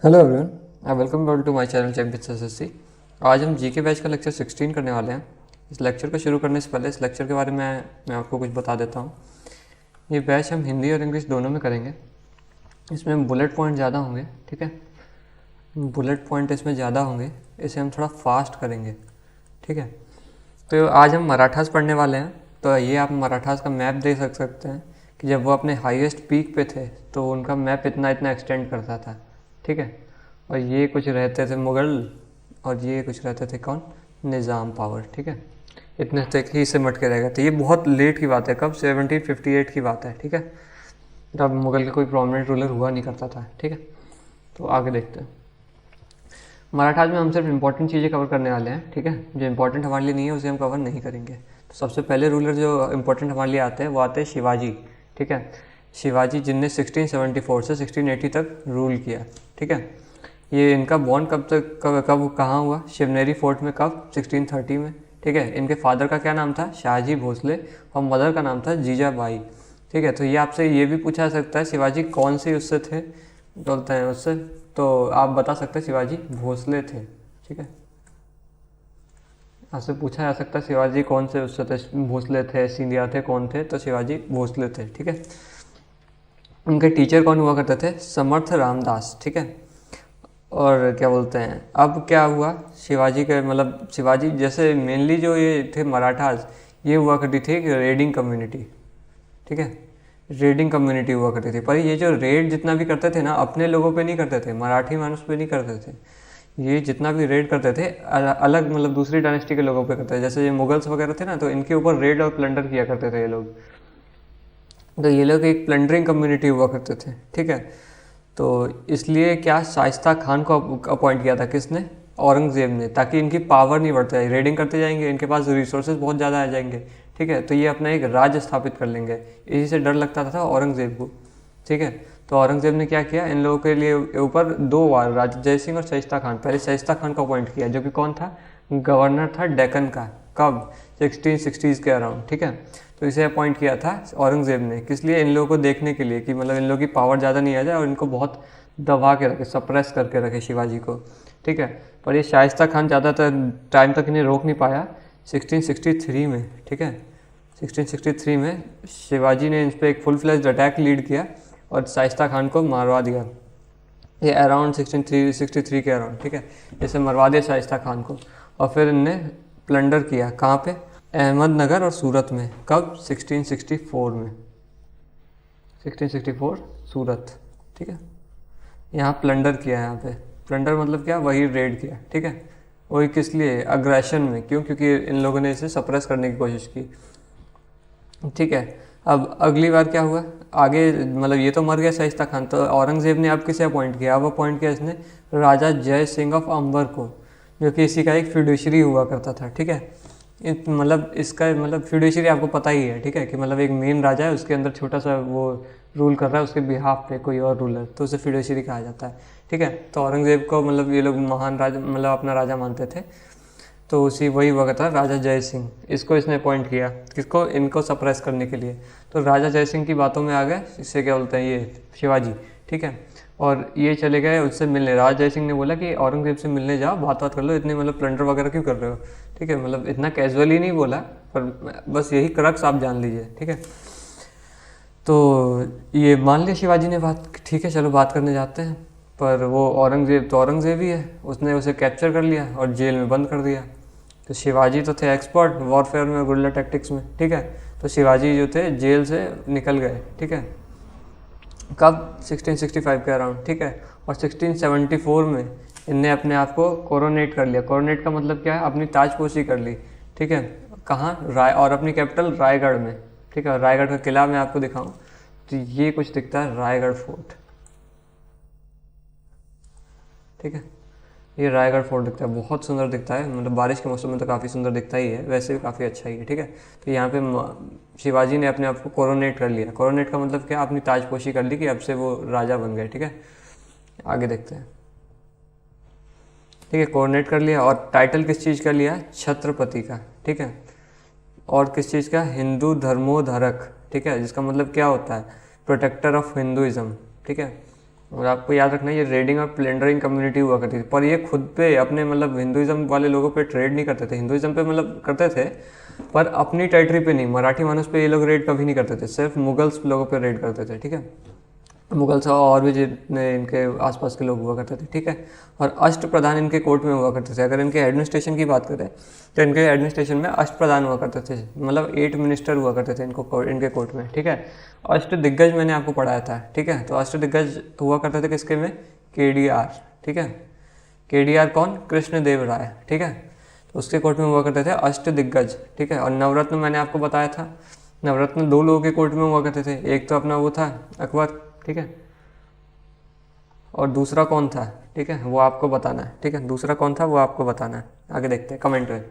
Hello everyone, I welcome back to my channel champions SSC. आज हम GK batch का lecture 16 करने वाले हैं। इस लेक्चर को शुरू करने से पहले इस लेक्चर के बारे में मैं आपको कुछ बता देता हूँ। ये बैच हम हिंदी और इंग्लिश दोनों में करेंगे। इसमें बुलेट पॉइंट ज़्यादा होंगे, ठीक है। बुलेट पॉइंट इसमें ज़्यादा होंगे, इसे हम थोड़ा फास्ट करेंगे, ठीक है। तो आज हम मराठास पढ़ने वाले हैं। तो ये आप मराठास का मैप देख सकते हैं कि जब वो अपने हाईएस्ट पीक पे थे तो उनका मैप इतना एक्सटेंड करता था, ठीक है। और ये कुछ रहते थे मुग़ल और ये कुछ रहते थे कौन, निज़ाम पावर, ठीक है। इतने तक ही सिमट के रह गए थे। ये बहुत लेट की बात है, कब 1758 की बात है, ठीक है। तब मुग़ल का कोई प्रोमिनेंट रूलर हुआ नहीं करता था, ठीक है। तो आगे देखते हैं। मराठाज में हम सिर्फ इंपॉर्टेंट चीज़ें कवर करने वाले हैं, ठीक है। जो इंपॉर्टेंट हमारे लिए नहीं है उसे हम कवर नहीं करेंगे। तो सबसे पहले रूलर जो इंपॉर्टेंट हमारे लिए आते हैं वो आते हैं शिवाजी, ठीक है। शिवाजी जिनने 1674 से 1680 तक रूल किया, ठीक है। ये इनका बॉर्न कब कहाँ हुआ, शिवनेरी फोर्ट में, कब 1630 में, ठीक है। इनके फादर का क्या नाम था, शाहजी भोसले, और मदर का नाम था जीजाबाई, ठीक है। तो ये आपसे ये भी पूछा जा सकता है शिवाजी कौन से उससे थे, बोलते हैं उससे, तो आप बता सकते हैं शिवाजी भोसले थे, ठीक है। आपसे पूछा जा सकता है शिवाजी कौन से उससे थे, भोसले थे, सिंधिया थे, कौन थे, तो शिवाजी भोसले थे, ठीक है। उनके टीचर कौन हुआ करते थे, समर्थ रामदास, ठीक है। और क्या बोलते हैं, अब क्या हुआ शिवाजी के, मतलब शिवाजी जैसे मेनली जो ये थे मराठास, ये हुआ करती थी एक रेडिंग कम्युनिटी, ठीक है। रेडिंग कम्युनिटी हुआ करती थी, पर ये जो रेड जितना भी करते थे ना, अपने लोगों पे नहीं करते थे, मराठी मानुस पे नहीं करते थे। ये जितना भी रेड करते थे अलग, मतलब दूसरी डायनेस्टी के लोगों पे करते थे। जैसे ये मुगल्स वगैरह थे ना, तो इनके ऊपर रेड और प्लंडर किया करते थे ये लोग। तो ये लोग एक प्लंडरिंग कम्युनिटी हुआ करते थे, ठीक है। तो इसलिए क्या शाइस्ता खान को अपॉइंट किया था, किसने, औरंगज़ेब ने, ताकि इनकी पावर नहीं बढ़ती जाए, रेडिंग करते जाएंगे, इनके पास रिसोर्सेज बहुत ज़्यादा आ जाएंगे, ठीक है। तो ये अपना एक राज्य स्थापित कर लेंगे, इसी से डर लगता था औरंगज़ेब को, ठीक है। तो औरंगज़ेब ने क्या किया, इन लोगों के लिए ऊपर 2 बार राजा जय सिंह और शाइस्ता खान, पहले शाइस्ता खान को अपॉइंट किया जो कि कौन था, गवर्नर था डेक्कन का, कब 1660s के अराउंड, ठीक है। तो इसे अपॉइंट किया था औरंगज़ेब ने, किस लिए, इन लोगों को देखने के लिए कि मतलब इन लोगों की पावर ज़्यादा नहीं आ जाए और इनको बहुत दबा के रखे, सप्रेस करके रखे शिवाजी को, ठीक है। पर ये शाइस्ता खान ज़्यादातर टाइम तक इन्हें रोक नहीं पाया। 1663 में, ठीक है, 1663 में शिवाजी ने इन पर एक फुल फ्लेज्ड अटैक लीड किया और शाइस्ता खान को मारवा दिया। ये अराउंड 1663 के अराउंड, ठीक है। इसे मरवा दिया शाइस्ता खान को, और फिर इनने प्लंडर किया, कहाँ पे, अहमदनगर और सूरत में, कब 1664 में, 1664 सूरत, ठीक है। यहाँ प्लंडर किया है, यहाँ पे प्लंडर मतलब क्या, वही रेड किया, ठीक है। वही किस लिए, अग्रेशन में, क्यों, क्योंकि इन लोगों ने इसे सप्रेस करने की कोशिश की, ठीक है। अब अगली बार क्या हुआ आगे, मतलब ये तो मर गया शाइस्ता खान, तो औरंगज़ेब ने अब किसे अपॉइंट किया, अब अपॉइंट किया इसने राजा जय सिंह ऑफ अंबर को, जो कि इसी का एक फिड्यूशरी हुआ करता था, ठीक है। मतलब इसका मतलब फिड्यूशरी आपको पता ही है, ठीक है, कि मतलब एक मेन राजा है, उसके अंदर छोटा सा वो रूल कर रहा है, उसके बिहाफ पे कोई और रूलर, तो उसे फिड्यूशरी कहा जाता है, ठीक है। तो औरंगज़ेब को मतलब ये लोग महान राजा, मतलब अपना राजा मानते थे, तो उसी वही वक्त था राजा जय सिंह, इसको इसने अपॉइंट किया, किसको, इनको सप्रेस करने के लिए। तो राजा जय सिंह की बातों में आ गए, इससे क्या बोलते हैं ये शिवाजी, ठीक है। और ये चले गए उससे मिलने, राजा जय सिंह ने बोला कि औरंगज़ेब से मिलने जाओ, बात कर लो, इतने मतलब प्लंडर वगैरह क्यों कर रहे हो, ठीक है। मतलब इतना कैजुअली नहीं बोला, पर बस यही क्रक्स आप जान लीजिए, ठीक है। तो ये मान लिया शिवाजी ने बात, ठीक है चलो बात करने जाते हैं। पर वो औरंगज़ेब तो औरंगज़ेब ही है, उसने उसे कैप्चर कर लिया और जेल में बंद कर दिया। तो शिवाजी तो थे एक्सपर्ट वॉरफेयर में, गुरिल्ला टैक्टिक्स में, ठीक है। तो शिवाजी जो थे जेल से निकल गए, ठीक है, कब 1665 के अराउंड, ठीक है। और 1674 में इनने अपने आप को कोरोनेट कर लिया। कोरोनेट का मतलब क्या है, अपनी ताजपोशी कर ली, ठीक है। कहाँ, राय, और अपनी कैपिटल रायगढ़ में, ठीक है। रायगढ़ का किला मैं आपको दिखाऊं तो ये कुछ दिखता है, रायगढ़ फोर्ट, ठीक है। ये रायगढ़ फोर्ट दिखता है, बहुत सुंदर दिखता है, मतलब बारिश के मौसम में तो काफ़ी सुंदर दिखता ही है, वैसे भी काफ़ी अच्छा ही है, ठीक है। तो यहाँ पे शिवाजी ने अपने आप को कोरोनेट कर लिया। कोरोनेट का मतलब क्या, अपनी ताजपोशी कर ली कि अब से वो राजा बन गए, ठीक है। आगे देखते हैं, ठीक है, कोरोनेट कर लिया, और टाइटल किस चीज़ का लिया, छत्रपति का, ठीक है। और किस चीज़ का, हिंदू धर्मोधारक, ठीक है, जिसका मतलब क्या होता है, प्रोटेक्टर ऑफ हिंदुइज्म, ठीक है। और आपको याद रखना ये रेडिंग और प्लेंडरिंग कम्युनिटी हुआ करती थी, पर ये खुद पे अपने मतलब हिंदुज़म वाले लोगों पे ट्रेड नहीं करते थे, हिंदुज़म पे मतलब करते थे पर अपनी टेरिटरी पे नहीं, मराठी मानुस पे ये लोग रेड कभी नहीं करते थे, सिर्फ मुगल्स लोगों पे रेड करते थे, ठीक है, मुगल्स और भी जितने इनके आसपास के लोग हुआ करते थे, ठीक है। और अष्ट प्रधान इनके कोर्ट में हुआ करते थे। अगर इनके एडमिनिस्ट्रेशन की बात करें तो इनके एडमिनिस्ट्रेशन में अष्ट प्रधान हुआ करते थे, मतलब 8 मिनिस्टर हुआ करते थे इनके कोर्ट में, ठीक है। अष्ट दिग्गज मैंने आपको पढ़ाया था, ठीक है, तो अष्ट दिग्गज हुआ करते थे किसके में, KDR, ठीक है। KDR कौन, कृष्णदेव राय, ठीक है, तो उसके कोर्ट में हुआ करते थे अष्ट दिग्गज, ठीक है। और नवरत्न मैंने आपको बताया था, नवरत्न 2 लोगों के कोर्ट में हुआ करते थे, एक तो अपना वो था अकबर, ठीक है, और दूसरा कौन था, ठीक है, वो आपको बताना है, ठीक है, दूसरा कौन था वो आपको बताना है, आगे देखते हैं कमेंट में।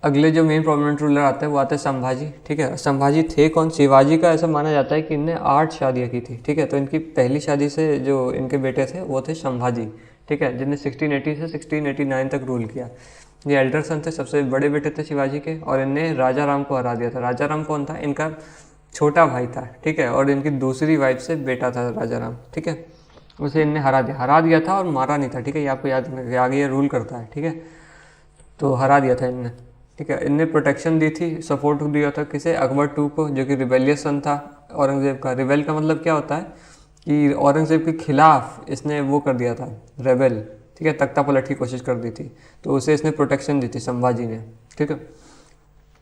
अगले जो मेन प्रोमिनेंट रूलर आते हैं वो आते हैं संभाजी, ठीक है। संभाजी थे कौन, शिवाजी का ऐसा माना जाता है कि इनने 8 शादियाँ की थी, ठीक है, तो इनकी पहली शादी से जो इनके बेटे थे वो थे संभाजी, ठीक है, जिनने 1680 से 1689 तक रूल किया। ये एल्डर सन थे, सबसे बड़े बेटे थे शिवाजी के, और इनने राजा राम को हरा दिया था। राजा राम कौन था, इनका छोटा भाई था, ठीक है, और इनकी दूसरी वाइफ से बेटा था राजा राम, ठीक है, उसे इनने हरा दिया था और मारा नहीं था, ठीक है, ये आपको याद रखना, आगे ये रूल करता है, ठीक है, तो हरा दिया था इनने, ठीक है। इनने प्रोटेक्शन दी थी, सपोर्ट दिया था किसे, अकबर II को, जो कि रिबेलियस सन था औरंगजेब का। रिबेल का मतलब क्या होता है कि औरंगजेब के खिलाफ इसने वो कर दिया था, रेबेल, ठीक है, तख्ता पलट की कोशिश कर दी थी, तो उसे इसने प्रोटेक्शन दी थी संभाजी ने, ठीक है।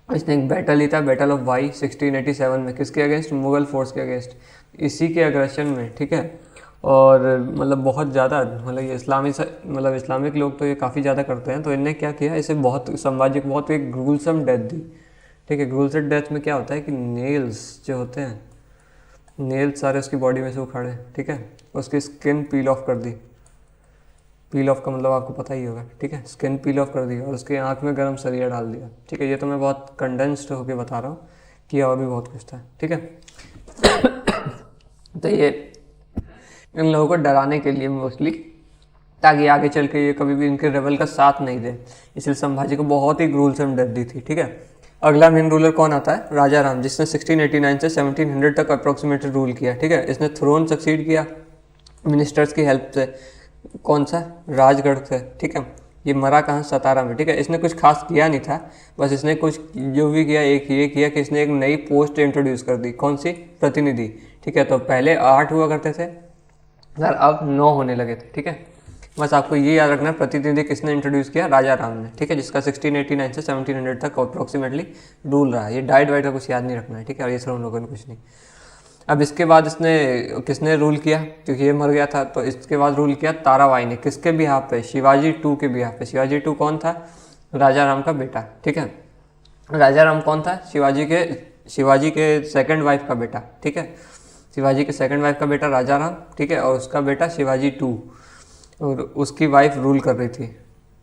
इसने एक बैटल ली था, बैटल ऑफ वाई 1687 में, किसके अगेंस्ट, मुगल फोर्स के अगेंस्ट, इसी के अग्रेशन में, ठीक है। और मतलब बहुत ज़्यादा, मतलब ये इस्लामिक लोग तो ये काफ़ी ज़्यादा करते हैं, तो इनने क्या किया, इसे बहुत संभाजी को बहुत एक ग्रूलसम डेथ दी, ठीक है। ग्रूलसम डेथ में क्या होता है कि नेल्स जो होते हैं, नेल्स सारे उसकी बॉडी में से उखाड़े, ठीक है, उसकी स्किन पील ऑफ कर दी, पील ऑफ का मतलब आपको पता ही होगा, ठीक है, स्किन पील ऑफ कर दी और उसके आँख में गर्म सरिया डाल दिया, ठीक है। ये तो मैं बहुत कंडेंस्ड होकर बता रहा हूँ कि और भी बहुत कुछ था, ठीक है। तो ये इन लोगों को डराने के लिए मोस्टली, ताकि आगे चल के ये कभी भी इनके रेबल का साथ नहीं दे, इसलिए संभाजी को बहुत ही ग्रूलसम डेथ दी थी, ठीक है। अगला मेन रूलर कौन आता है, राजा राम, जिसने 1689 से 1700 तक अप्रोक्सीमेटली रूल किया, ठीक है। इसने थ्रोन सक्सीड किया मिनिस्टर्स की हेल्प से, कौन सा, राजगढ़ से, ठीक है। ये मरा कहाँ, सतारा में, ठीक है। इसने कुछ खास किया नहीं था, बस इसने कुछ जो भी किया, एक ये किया कि इसने एक नई पोस्ट इंट्रोड्यूस कर दी, कौन सी, प्रतिनिधि, ठीक है। तो पहले 8 हुआ करते थे यार, अब 9 होने लगे थे, ठीक है। बस आपको ये याद रखना, प्रतिनिधि किसने इंट्रोड्यूस किया, राजा राम ने, ठीक है, जिसका 1689 से 1700 तक अप्रोक्सीमेटली रूल रहा है। ये डाइट वाइट का कुछ याद नहीं रखना है, ठीक है, और ये सब हम लोगों ने कुछ नहीं। अब इसके बाद इसने किसने रूल किया, क्योंकि ये मर गया था, तो इसके बाद रूल किया ताराबाई ने, किसके बिहाफ पे, शिवाजी II के बिहाफ पे। शिवाजी II कौन था, राजा राम का बेटा, ठीक है। राजा राम कौन था, शिवाजी के सेकंड वाइफ का बेटा, ठीक है, शिवाजी के सेकंड वाइफ का बेटा राजा राम, ठीक है, और उसका बेटा शिवाजी II, और उसकी वाइफ रूल कर रही थी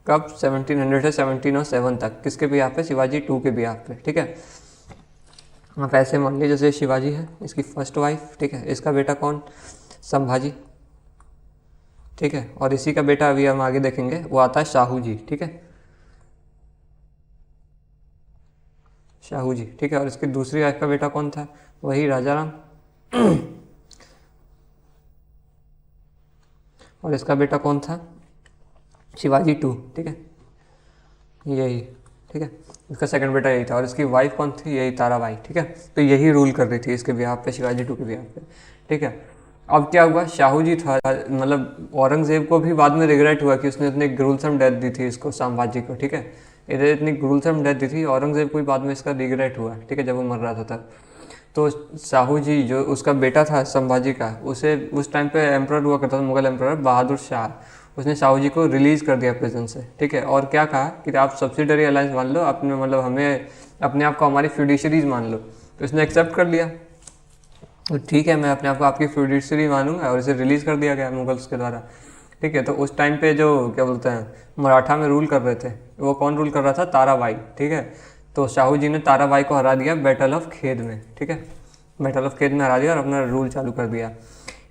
कब, 1700 से 1707 तक, किसके बिहाफ पे, शिवाजी II के बिहाफ पे, ठीक है। आप ऐसे मान लीजिए जैसे शिवाजी है, इसकी फर्स्ट वाइफ, ठीक है, इसका बेटा कौन, संभाजी, ठीक है, और इसी का बेटा अभी हम आगे देखेंगे वो आता है शाहू जी, ठीक है, शाहू जी, ठीक है। और इसकी दूसरी वाइफ का बेटा कौन था, वही राजा राम, और इसका बेटा कौन था, शिवाजी II, ठीक है, यही, ठीक है, इसका सेकंड बेटा यही था, और इसकी वाइफ कौन थी, यही ताराबाई, ठीक है। तो यही रूल कर रही थी इसके बिहाफ पे, शिवाजी II के बिहाफ पे, ठीक है। अब क्या हुआ, शाहू जी था, मतलब औरंगजेब को भी बाद में रिग्रेट हुआ कि उसने इतनी ग्रूलसम डेथ दी थी इसको, संभाजी को, ठीक है, इधर इतनी ग्रूलसम डेथ दी थी, औरंगजेब को भी बाद में इसका रिग्रेट हुआ, ठीक है, जब वो मर रहा था तब। तो शाहू जी जो उसका बेटा था संभाजी का, उसे उस टाइम पे एम्परर हुआ करता था, मुगल एम्परर बहादुर शाह, उसने शाहू जी को रिलीज़ कर दिया प्रिजन से, ठीक है। और क्या कहा कि आप सब्सिडरी अलायंस मान लो, अपने मतलब हमें अपने आप को हमारी फ्यूडिशरीज मान लो, तो इसने एक्सेप्ट कर लिया, तो ठीक है, मैं अपने आप को आपकी फ्यूडिशरी मानूंगा, और इसे रिलीज़ कर दिया गया मुगल्स के द्वारा, ठीक है। तो उस टाइम पे जो क्या बोलते हैं मराठा में रूल कर रहे थे, वो कौन रूल कर रहा था, ताराबाई, ठीक है। तो शाहू जी ने ताराबाई को हरा दिया बैटल ऑफ खेद में, ठीक है, बैटल ऑफ खेद में हरा दिया और अपना रूल चालू कर दिया।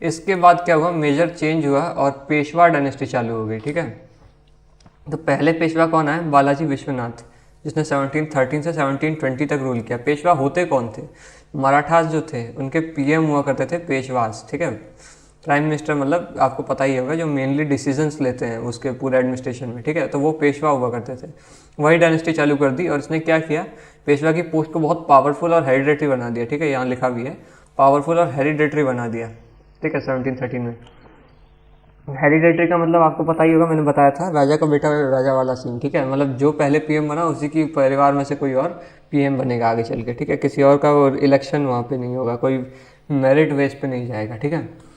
इसके बाद क्या हुआ, मेजर चेंज हुआ और पेशवा डायनेस्टी चालू हो गई, ठीक है। तो पहले पेशवा कौन आए, बालाजी विश्वनाथ, जिसने 1713 से 1720 तक रूल किया। पेशवा होते कौन थे, मराठास जो थे उनके पीएम हुआ करते थे पेशवास, ठीक है। प्राइम मिनिस्टर मतलब आपको पता ही होगा जो मेनली डिसीजंस लेते हैं उसके पूरे एडमिनिस्ट्रेशन में, ठीक है, तो वो पेशवा हुआ करते थे। वही डायनेस्टी चालू कर दी और इसने क्या किया, पेशवा की पोस्ट को बहुत पावरफुल और हेरिडेटरी बना दिया, ठीक है, यहाँ लिखा भी है पावरफुल और हेरिडेटरी बना दिया, ठीक है, 1713 में। हेरिडेटरी का मतलब आपको पता ही होगा, मैंने बताया था राजा का बेटा राजा वाला सीन, ठीक है, मतलब जो पहले पीएम बना उसी की परिवार में से कोई और पीएम बनेगा आगे चल के, ठीक है, किसी और का वो इलेक्शन वहाँ पे नहीं होगा, कोई मेरिट बेस पे नहीं जाएगा, ठीक है।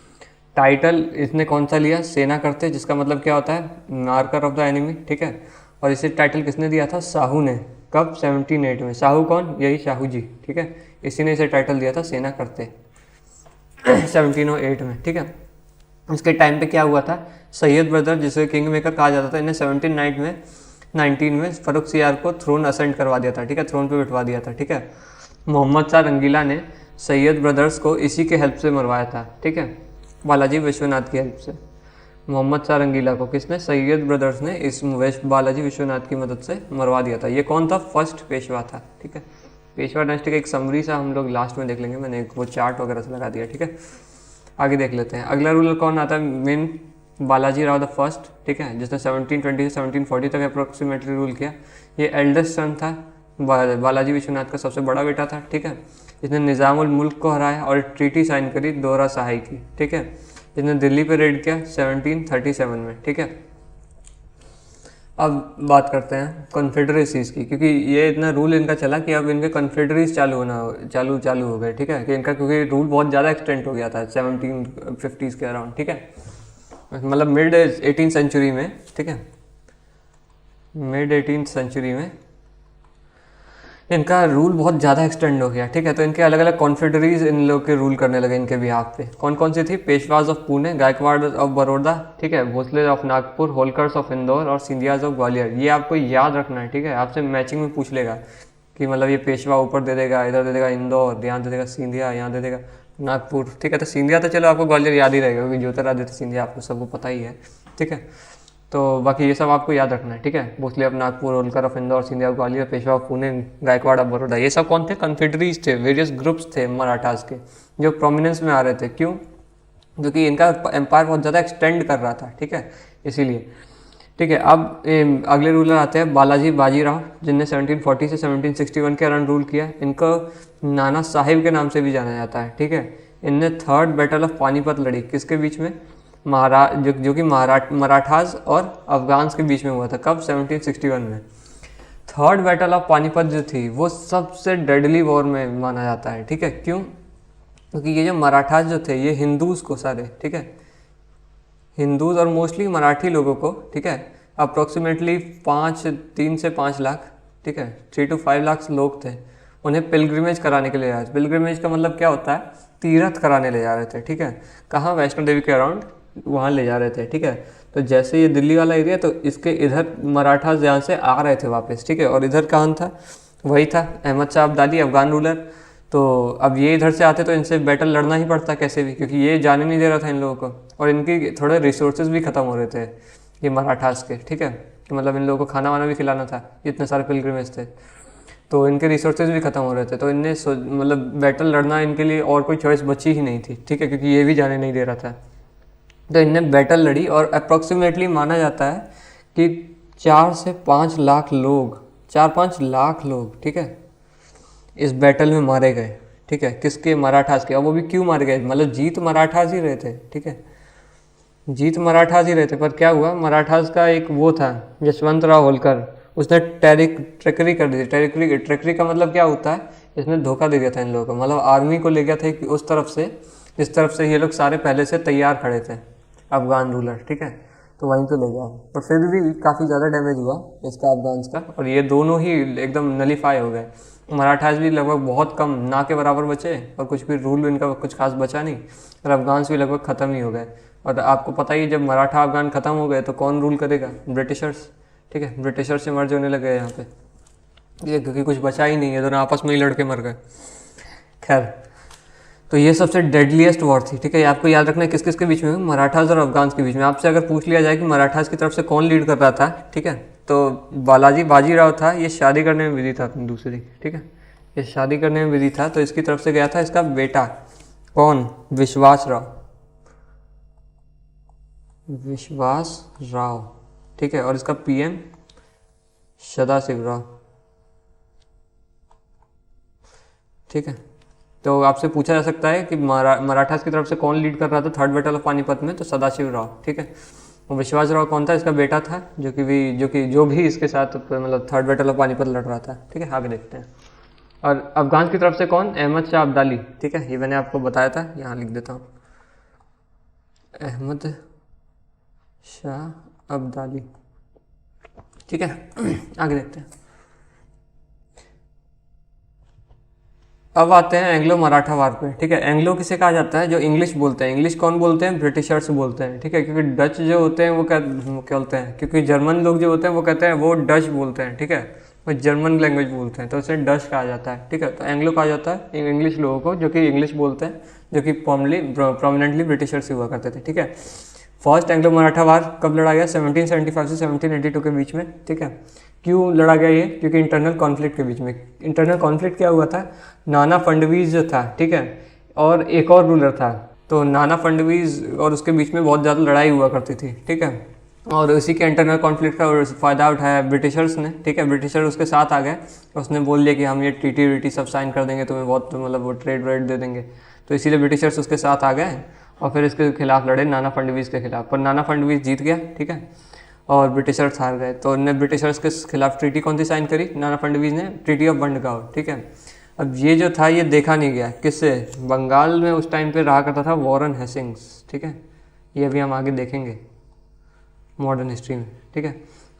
टाइटल इसने कौन सा लिया, सेना करते, जिसका मतलब क्या होता है, मार्कर ऑफ द एनिमी, ठीक है। और इसे टाइटल किसने दिया था, शाहू ने, कब, 1708 में। शाहू कौन, यही शाहू जी, ठीक है, इसी ने इसे टाइटल दिया था सेना करते 1708 में, ठीक है। इसके टाइम पे क्या हुआ था, सैयद ब्रदर जिसे किंग मेकर कहा जाता था, इन्हें 1719 में फर्रुखसियार को थ्रोन असेंड करवा दिया था, ठीक है, थ्रोन पे बिठवा दिया था, ठीक है। मोहम्मद शाह रंगीला ने सैयद ब्रदर्स को इसी के हेल्प से मरवाया था, ठीक है, बालाजी विश्वनाथ की हेल्प से। मोहम्मद शाह रंगीला को किसने, सैयद ब्रदर्स ने इस बालाजी विश्वनाथ की मदद से मरवा दिया था। ये कौन था, फर्स्ट पेशवा था, ठीक है। पेशवा डायनेस्टी का एक समरी सा हम लोग लास्ट में देख लेंगे, मैंने वो चार्ट वगैरह से लगा दिया, ठीक है। आगे देख लेते हैं, अगला रूलर कौन आता है, main Balaji Rao the first, ठीक है, जिसने 1720 से 1740 तक अप्रोक्सीमेटली रूल किया। ये एल्डेस्ट सन था, बालाजी विश्वनाथ का सबसे बड़ा बेटा था, ठीक है। इसने निज़ामुल मुल्क को हराया और ट्रीटी साइन करी दोहरा सहाय की, ठीक है। इसने दिल्ली पे रेड किया 1737 में, ठीक है। अब बात करते हैं कॉन्फेडरेसीज़ की, क्योंकि ये इतना रूल इनका चला कि अब इनके कॉन्फेडरेसीज चालू हो गए, ठीक है, कि इनका क्योंकि रूल बहुत ज़्यादा एक्सटेंड हो गया था 1750s के अराउंड, ठीक है, मतलब मिड 18th सेंचुरी में, ठीक है, मिड 18th सेंचुरी में इनका रूल बहुत ज़्यादा एक्सटेंड हो गया, ठीक है। तो इनके अलग अलग कॉन्फेडरीज इन लोग के रूल करने लगे इनके बिहाफ पे। कौन कौन सी थी, पेशवाज ऑफ पुणे, गायकवाड़ ऑफ बड़ौदा, ठीक है, भोसले ऑफ नागपुर, होलकर्स ऑफ इंदौर और सिंधियाज ऑफ ग्वालियर। ये आपको याद रखना है, ठीक है, आपसे मैचिंग में पूछ लेगा कि मतलब ये पेशवा ऊपर दे देगा, इधर दे देगा इंदौर, यहाँ दे देगा सिंधिया, यहाँ दे देगा नागपुर, ठीक है। तो सिंधिया तो चलो आपको ग्वालियर याद ही रहेगा क्योंकि ज्योतिरादित्य सिंधिया आपको सबको पता ही है, ठीक है। तो बाकी ये सब आपको याद रखना है, ठीक है। Bhosle of Nagpur, Holkar of Indore, Scindia of Gwalior, Peshwa of Pune, Gaikwad of Baroda, ये सब कौन थे, कन्फेडरीज थे, वेरियस ग्रुप्स थे मराठास के जो प्रोमिनेंस में आ रहे थे। क्यों, क्योंकि इनका एम्पायर बहुत ज़्यादा एक्सटेंड कर रहा था, ठीक है, इसीलिए, ठीक है। अब अगले रूलर आते हैं बालाजी बाजीराव, जिनने 1740 से 1761 के अराउंड रूल किया। इनको नाना साहिब के नाम से भी जाना जाता है, ठीक है। इनने थर्ड बैटल ऑफ पानीपत लड़ी, किसके बीच में, जो कि मराठास और अफगान्स के बीच में हुआ था, कब, 1761 में। थर्ड बैटल ऑफ पानीपत जो थी वो सबसे डेडली वॉर में माना जाता है, ठीक है। क्यों, क्योंकि ये जो मराठास जो थे ये हिंदूज को सारे, ठीक है, हिंदूज और मोस्टली मराठी लोगों को, ठीक है, अप्रोक्सीमेटली 3 से 5 लाख, ठीक है, 3 to 5 लाख लोग थे, उन्हें पिलग्रिमेज कराने के लिए आए। पिलग्रिमेज का मतलब क्या होता है, तीर्थ कराने ले जा रहे थे, ठीक है, कहाँ, वैष्णो देवी के अराउंड वहाँ ले जा रहे थे, ठीक है। तो जैसे ये दिल्ली वाला एरिया, तो इसके इधर मराठा यहाँ से आ रहे थे वापस, ठीक है, और इधर कौन था, वही था अहमद शाह अब्दाली, अफगान रूलर। तो अब ये इधर से आते तो इनसे बैटल लड़ना ही पड़ता कैसे भी, क्योंकि ये जाने नहीं दे रहा था इन लोगों को, और इनकी थोड़े रिसोर्सेज भी ख़त्म हो रहे थे ये मराठास के, ठीक है, मतलब इन लोगों को खाना वाना भी खिलाना था, इतने सारे पिलग्रिमेज थे, तो इनके रिसोर्सेज भी ख़त्म हो रहे थे। तो इनने मतलब बैटल लड़ना इनके लिए और कोई चॉइस बची ही नहीं थी, ठीक है, क्योंकि ये भी जाने नहीं दे रहा था। तो इनने बैटल लड़ी और अप्रॉक्सीमेटली माना जाता है कि 4 से 5 लाख लोग, 4-5 लाख लोग, ठीक है, इस बैटल में मारे गए, ठीक है, किसके, मराठास के। अब वो भी क्यों मारे गए, मतलब जीत मराठास ही रहे थे, ठीक है, जीत मराठास ही रहे थे, पर क्या हुआ, मराठास का एक वो था यशवंतराव होलकर, उसने ट्रैकरी कर दी। ट्रैकरी का मतलब क्या होता है, इसने धोखा दे दिया था इन लोगों को, मतलब आर्मी को ले गया था कि उस तरफ से, इस तरफ से ये लोग सारे पहले से तैयार खड़े थे अफगान रूलर, ठीक है, तो वहीं पे ले गया, पर फिर भी काफ़ी ज़्यादा डैमेज हुआ इसका अफगान्स का, और ये दोनों ही एकदम नलीफाई हो गए। मराठास भी लगभग बहुत कम, ना के बराबर बचे, और कुछ भी रूल इनका कुछ खास बचा नहीं, और अफगान्स भी लगभग ख़त्म ही हो गए। और आपको पता ही, जब मराठा अफगान ख़त्म हो गए तो कौन रूल करेगा, ब्रिटिशर्स, ठीक है, ब्रिटिशर्स से मर्ज होने लगे यहाँ पे, ये क्योंकि कुछ बचा ही नहीं है, दोनों आपस में ही लड़के मर गए। खैर, तो ये सबसे डेडलीस्ट वॉर थी, ठीक है, आपको याद रखना है किस किस के बीच में, मराठास और अफगान्स के बीच में। आपसे अगर पूछ लिया जाए कि मराठास की तरफ से कौन लीड कर रहा था, ठीक है, तो बालाजी बाजीराव था, ये शादी करने में बिजी था अपनी दूसरी, ठीक है, ये शादी करने में बिजी था, तो इसकी तरफ से गया था इसका बेटा, कौन, विश्वास राव, विश्वास राव, ठीक है, और इसका पीएम सदाशिव राव, ठीक है। तो आपसे पूछा जा सकता है कि मराठास की तरफ से कौन लीड कर रहा था थर्ड बैटल ऑफ पानीपत में, तो सदाशिव राव, ठीक है। और विश्वास राव कौन था, इसका बेटा था, जो भी इसके साथ मतलब थर्ड बैटल ऑफ पानीपत लड़ रहा था, ठीक है। आगे देखते हैं। और अफगान की तरफ से कौन, अहमद शाह अब्दाली, ठीक है, ये मैंने आपको बताया था, यहाँ लिख देता हूँ, अहमद शाह अब्दाली, ठीक है। आगे देखते हैं। अब आते हैं एंग्लो मराठा वार पे, ठीक है। एंग्लो किसे कहा जाता है, जो इंग्लिश बोलते हैं। इंग्लिश कौन बोलते हैं, ब्रिटिशर्स बोलते हैं, ठीक है, क्योंकि डच जो होते हैं वो क्या बोलते हैं, क्योंकि जर्मन लोग जो होते हैं वो कहते हैं वो डच बोलते हैं, ठीक है, वो जर्मन लैंग्वेज बोलते हैं, तो उसे डच कहा जाता है, ठीक है। तो एंग्लो कहा जाता है इंग्लिश लोगों को जो कि इंग्लिश बोलते हैं, जो कि प्रोमिनेंटली ब्रिटिशर्स हुआ करते थे, ठीक है। फर्स्ट एंग्लो मराठा वार कब लड़ा गया, 1775 से 1782 के बीच में, ठीक है। क्यों लड़ा गया ये, क्योंकि इंटरनल कॉन्फ्लिक्ट के बीच में। इंटरनल कॉन्फ्लिक्ट क्या हुआ था, नाना फडणवीस जो था, ठीक है, और एक और रूलर था, तो नाना फडणवीस और उसके बीच में बहुत ज़्यादा लड़ाई हुआ करती थी, ठीक है। और उसी के इंटरनल कॉन्फ्लिक्ट का फ़ायदा उठाया ब्रिटिशर्स ने, ठीक है। ब्रिटिशर उसके साथ आ गए, उसने बोल दिया कि हम ये ट्रीटी वीटी सब साइन कर देंगे, तुम्हें बहुत मतलब वो ट्रेड व्रेड दे देंगे, तो इसीलिए ब्रिटिशर्स उसके साथ आ गए और फिर इसके खिलाफ लड़े, नाना फडणवीस के खिलाफ, पर नाना फडणवीस जीत गया, ठीक है, और ब्रिटिशर्स हार गए। तो उन्होंने ब्रिटिशर्स के खिलाफ ट्रीटी कौन सी साइन करी, नाना फडणवीस ने, ट्रीटी ऑफ बंडगांव, ठीक है। अब ये जो था ये देखा नहीं गया किससे, बंगाल में उस टाइम पे रहा करता था वॉरेन हेस्टिंग्स, ठीक है, ये अभी हम आगे देखेंगे मॉडर्न हिस्ट्री में, ठीक है।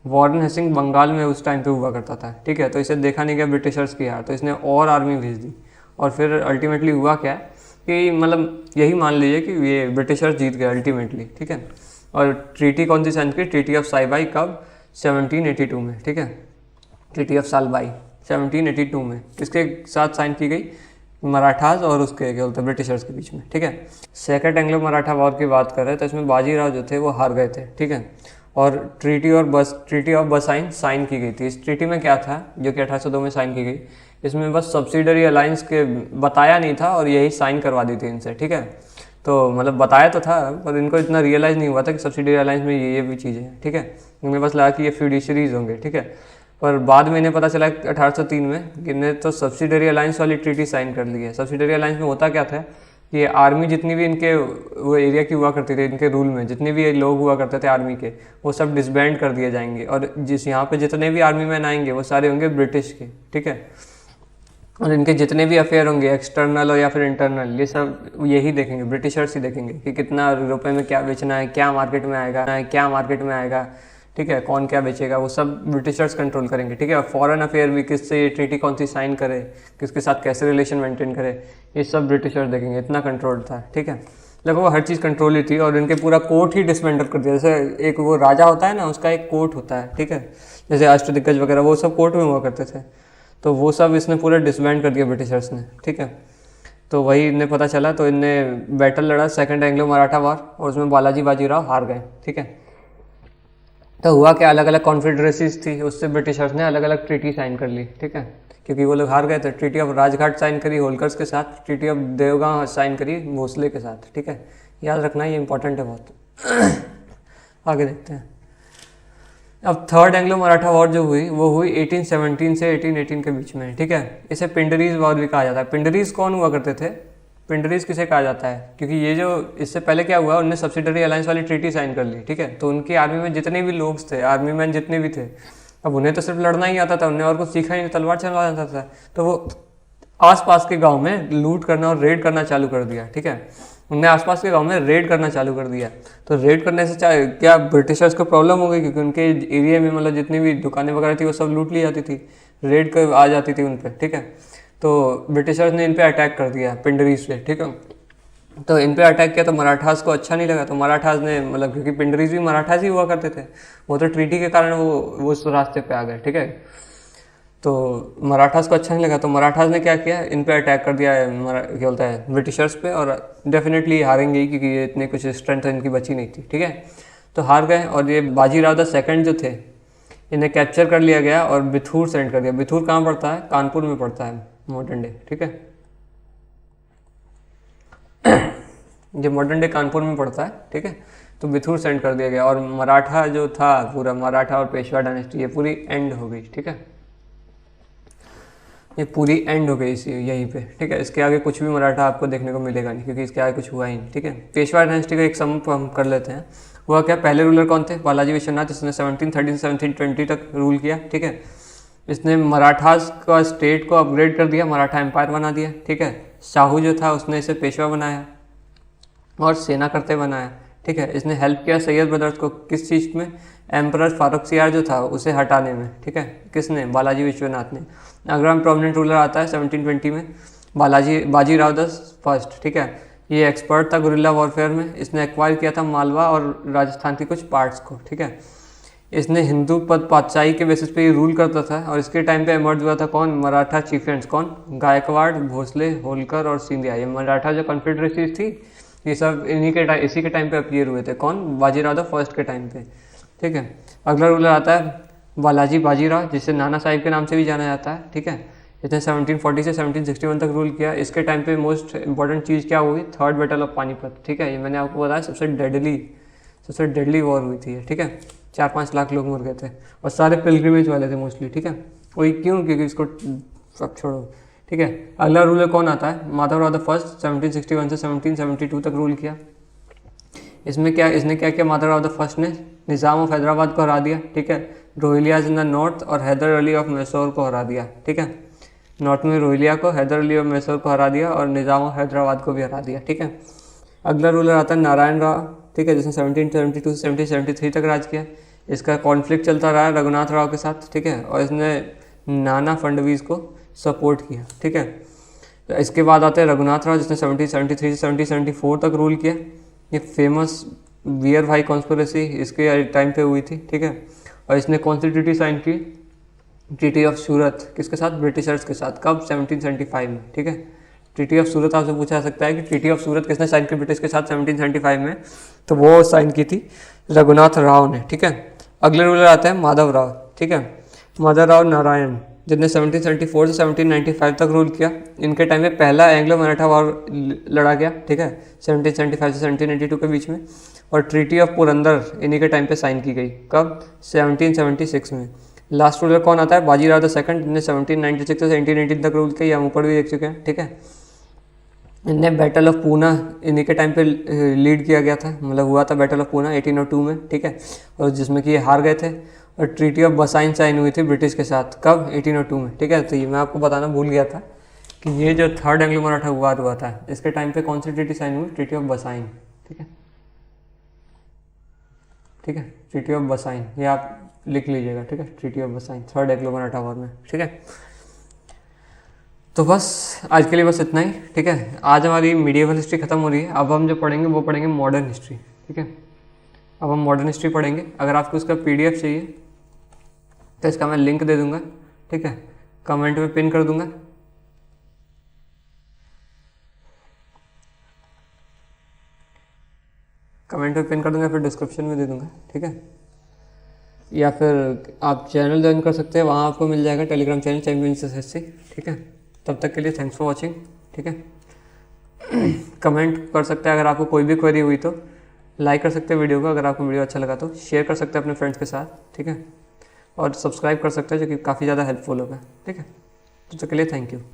वॉरेन हेस्टिंग्स बंगाल में उस टाइम पे हुआ करता था, ठीक है, तो इसे देखा नहीं गया ब्रिटिशर्स की हार, तो इसने और आर्मी भेज दी, और फिर अल्टीमेटली हुआ क्या कि मतलब यही मान लीजिए कि ये ब्रिटिशर्स जीत गए अल्टीमेटली, ठीक है। और ट्रीटी कौन सी साइन की, ट्रीटी ऑफ साइबाई, कब, 1782 में, ठीक है, ट्रीटी ऑफ सालबाई 1782 में, किसके साथ साइन की गई, मराठास और उसके क्या बोलते हैं ब्रिटिशर्स के बीच में, ठीक है। सेकंड एंग्लो मराठा वॉर की बात कर रहे हैं तो इसमें बाजीराव जो थे वो हार गए थे, ठीक है। और ट्रीटी ऑफ बसाइन साइन की गई थी। इस ट्रीटी में क्या था, जो कि 1802 में साइन की गई, इसमें बस सब्सिडरी अलायंस के बताया नहीं था और यही साइन करवा दी थी इनसे, ठीक है। तो मतलब बताया तो था पर इनको इतना रियलाइज़ नहीं हुआ था कि सब्सिडरी अलायंस में ये भी चीज़ें हैं, ठीक है। इन्हें बस लगा कि ये फ्यूडिशरीज होंगे, ठीक है। पर बाद में इन्हें पता चला 1803 में कि इन्हें तो सब्सिडरी अलायंस वाली ट्रीटी साइन कर ली है। सब्सिडरी अलायंस में होता क्या था कि आर्मी जितनी भी इनके वो एरिया की हुआ करती थी, इनके रूल में जितने भी लोग हुआ करते थे आर्मी के, वो सब डिसबैंड कर दिए जाएंगे, और जिस यहाँ पे जितने भी आर्मी मैन आएंगे वो सारे होंगे ब्रिटिश के, ठीक है। और इनके जितने भी अफेयर होंगे एक्सटर्नल और या फिर इंटरनल, ये सब यही देखेंगे, ब्रिटिशर्स ही देखेंगे कि कितना रुपए में क्या बेचना है, क्या मार्केट में आएगा, ठीक है, कौन क्या बेचेगा, वो सब ब्रिटिशर्स कंट्रोल करेंगे, ठीक है। फॉरेन अफेयर भी किससे ट्रीटी कौन सी साइन करे, किसके साथ कैसे रिलेशन मेंटेन करे, ये सब ब्रिटिशर्स देखेंगे, इतना कंट्रोल था, ठीक है। लगभग हर चीज़ कंट्रोल ही थी, और इनके पूरा कोर्ट ही डिसमेंडल कर दिया। जैसे एक वो राजा होता है ना, उसका एक कोर्ट होता है, ठीक है, जैसे अष्टदिग्गज वगैरह वो सब कोर्ट में हुआ करते थे, तो वो सब इसने पूरा डिसबैंड कर दिया ब्रिटिशर्स ने, ठीक है। तो वही इन्हें पता चला, तो इनने बैटल लड़ा सेकंड एंग्लो मराठा वार, और उसमें बालाजी बाजीराव हार गए, ठीक है। तो हुआ क्या, अलग अलग कॉन्फेडरेसीज थी, उससे ब्रिटिशर्स ने अलग अलग ट्रीटी साइन कर ली, ठीक है, क्योंकि वो लोग हार गए थे। ट्रीटी ऑफ राजघाट साइन करी होलकर्स के साथ, ट्रीटी ऑफ देवगांव साइन करी भोसले के साथ, ठीक है, याद रखना ये इंपॉर्टेंट है बहुत। आगे देखते हैं। अब थर्ड एंग्लो मराठा वॉर जो हुई वो हुई 1817 से 1818 के बीच में, ठीक है। इसे पिंडरीज वॉर भी कहा जाता है। पिंडरीज कौन हुआ करते थे, पिंडरीज किसे कहा जाता है, क्योंकि ये जो इससे पहले क्या हुआ, उन्होंने सब्सिडरी अलायंस वाली ट्रीटी साइन कर ली, ठीक है। तो उनकी आर्मी में जितने भी लोग थे, आर्मी मैन जितने भी थे, अब उन्हें तो सिर्फ लड़ना ही आता था, उन्हें और कुछ सीखा ही नहीं, तलवार चलवा आता था, तो वो आसपास के गांव में लूट करना और रेड करना चालू कर दिया, ठीक है। उनने आसपास के गांव में रेड करना चालू कर दिया। तो रेड करने से क्या ब्रिटिशर्स को प्रॉब्लम हो गई, क्योंकि उनके एरिया में मतलब जितनी भी दुकानें वगैरह थी वो सब लूट ली जाती थी, रेड कर आ जाती थी उन पर, ठीक है। तो ब्रिटिशर्स ने इन पर अटैक कर दिया पिंडरीज से, ठीक है। तो इन पे अटैक किया तो मराठास को अच्छा नहीं लगा, तो मराठास ने मतलब क्योंकि पिंडरीज भी मराठास ही हुआ करते थे, वो तो ट्रीटी के कारण वो उस रास्ते पे आ गए, ठीक है। तो मराठास को अच्छा नहीं लगा, तो मराठास ने क्या किया, इन पे अटैक कर दिया क्या बोलता है ब्रिटिशर्स पे, और डेफिनेटली हारेंगे ही क्योंकि ये इतने कुछ स्ट्रेंथ इनकी बची नहीं थी, ठीक है। तो हार गए, और ये बाजीराव द सेकंड जो थे इन्हें कैप्चर कर लिया गया और बिथूर सेंड कर दिया। बिथूर कहाँ पड़ता है, कानपुर में पड़ता है, मॉडर्न डे, ठीक है। ये मॉडर्न डे कानपुर में पड़ता है, ठीक है। तो बिथुर सेंड कर दिया गया और मराठा जो था पूरा, मराठा और पेशवा डायनेस्टी ये पूरी एंड हो गई, ठीक है। ये पूरी एंड हो गई इसी यहीं पे, ठीक है। इसके आगे कुछ भी मराठा आपको देखने को मिलेगा नहीं, क्योंकि इसके आगे कुछ हुआ ही नहीं, ठीक है। पेशवा डायनेस्टी का एक सम हम कर लेते हैं। हुआ क्या, पहले रूलर कौन थे, बालाजी विश्वनाथ, इसने 1713 से 1720 तक रूल किया, ठीक है। इसने मराठास का स्टेट को अपग्रेड कर दिया, मराठा एम्पायर बना दिया, ठीक है। शाहू जो था उसने इसे पेशवा बनाया और सेना करते बनाया, ठीक है। इसने हेल्प किया सैयद ब्रदर्स को किस चीज़ में, एम्परर फारुखसियार जो था उसे हटाने में, ठीक है। किसने, बालाजी विश्वनाथ ने। अगला प्रोमिनेंट रूलर आता है 1720 में, बाजीराव द फर्स्ट, ठीक है। ये एक्सपर्ट था गुरिल्ला वॉरफेयर में। इसने एक्वायर किया था मालवा और राजस्थान के कुछ पार्ट्स को, ठीक है। इसने हिंदू पद पातशाही के बेसिस पे ये रूल करता था और इसके टाइम पे इमर्ज हुआ था कौन, मराठा चीफेंट्स, कौन, गायकवाड़, भोसले, होलकर और सिंधिया। ये मराठा जो कॉन्फेडरेसी थी ये सब इसी के टाइम पे अपीयर हुए थे, कौन, बाजीराव द फर्स्ट के टाइम पे, ठीक है। अगला रूलर आता है बालाजी बाजीराव, जिसे नाना साहिब के नाम से भी जाना जाता है, ठीक है। इसने 1740 से 1761 तक रूल किया। इसके टाइम पे मोस्ट इंपॉर्टेंट चीज़ क्या हुई, थर्ड बैटल ऑफ पानीपत, ठीक है। ये मैंने आपको बताया सबसे डेडली वॉर हुई थी, ठीक है। 4-5 लाख लोग मर गए थे और सारे पिलग्रिमेज वाले थे मोस्टली, ठीक है। वही क्यों, क्योंकि इसको सब छोड़ो, ठीक है। अगला रूलर कौन आता है, माधवराव द फर्स्ट, 1761 से 1772 तक रूल किया। इसने क्या किया, माधवराव द फर्स्ट ने निज़ाम ऑफ हैदराबाद को हरा दिया, ठीक है। रोहिलियाज इन द नॉर्थ और हैदर अली ऑफ मैसूर को हरा दिया, ठीक है। नॉर्थ में रोहिलिया को, हैदर अली ऑफ मैसूर को हरा दिया और निज़ाम ऑफ हैदराबाद को भी हरा दिया, ठीक है। अगला रूलर आता है नारायण राव, ठीक है, जिसने 1772 से 1773 तक राज किया। इसका कॉन्फ्लिक्ट चलता रहा रघुनाथ राव के साथ, ठीक है। और इसने नाना फडणवीस को सपोर्ट किया, ठीक है। तो इसके बाद आते हैं रघुनाथ राव, जिसने 1773 से 1774 तक रूल किया। ये फेमस वियर भाई कॉन्स्पिरेसी इसके टाइम पे हुई थी, ठीक है। और इसने कौन सी ट्रीटी साइन की, ट्रीटी ऑफ सूरत, किसके साथ, ब्रिटिशर्स के साथ, कब, 1775 में, ठीक है। ट्रीटी ऑफ सूरत आपसे पूछा जा सकता है कि ट्रीटी ऑफ सूरत किसने साइन की ब्रिटिश के साथ 1775 में, तो वो साइन की थी रघुनाथ राव ने, ठीक है। अगले रूलर आते हैं माधव राव, ठीक है। माधव राव नारायण, जिसने 1774 से 1795 तक रूल किया। इनके टाइम में पहला एंग्लो मराठा वॉर लड़ा गया, ठीक है, 1775 से 1782 के बीच में। और ट्रीटी ऑफ पुरंदर इन्हीं के टाइम पे साइन की गई, कब, 1776 में। लास्ट रूलर कौन आता है, बाजीराव द सेकंड, जिसने 1796 से 1718 तक रूल किया, हम ऊपर भी देख चुके हैं, ठीक है। इनने बैटल ऑफ पूना इन्हीं के टाइम पे लीड किया गया था, मतलब हुआ था बैटल ऑफ पूना 1802 में, ठीक है। और जिसमें कि ये हार गए थे। और ट्रीटी ऑफ बसाइन साइन हुई थी ब्रिटिश के साथ, कब, 1802 में, ठीक है। तो ये मैं आपको बताना भूल गया था कि ये जो थर्ड एंग्लो मराठा वार हुआ था इसके टाइम पे कौन सी ट्रीटी साइन हुई, ट्रीटी ऑफ बसाइन, ठीक है, ठीक है। ट्रीटी ऑफ बसाइन ये आप लिख लीजिएगा, ठीक है, treaty of Bassein third Anglo Maratha war में, ठीक है। तो बस आज के लिए बस इतना ही, ठीक है। आज हमारी मीडिएवल हिस्ट्री खत्म हो रही है। अब हम जो पढ़ेंगे वो पढ़ेंगे मॉडर्न हिस्ट्री, ठीक है। अब हम मॉडर्न हिस्ट्री पढ़ेंगे। अगर आपको उसका PDF चाहिए तो इसका मैं लिंक दे दूंगा, ठीक है, कमेंट में पिन कर दूंगा। कमेंट में पिन कर दूंगा, फिर डिस्क्रिप्शन में दे दूंगा, ठीक है। या फिर आप चैनल ज्वाइन कर सकते हैं, वहाँ आपको मिल जाएगा टेलीग्राम चैनल चैंपियंस SSC, ठीक है। तब तक के लिए थैंक्स फॉर वॉचिंग, ठीक है। कमेंट कर सकते हैं अगर आपको कोई भी क्वेरी हुई तो, लाइक कर सकते हैं वीडियो को अगर आपको वीडियो अच्छा लगा तो, शेयर कर सकते हैं अपने फ्रेंड्स के साथ, ठीक है। और सब्सक्राइब कर सकते हैं जो कि काफ़ी ज़्यादा हेल्पफुल होगा, ठीक है। तो तब तक के लिए थैंक यू।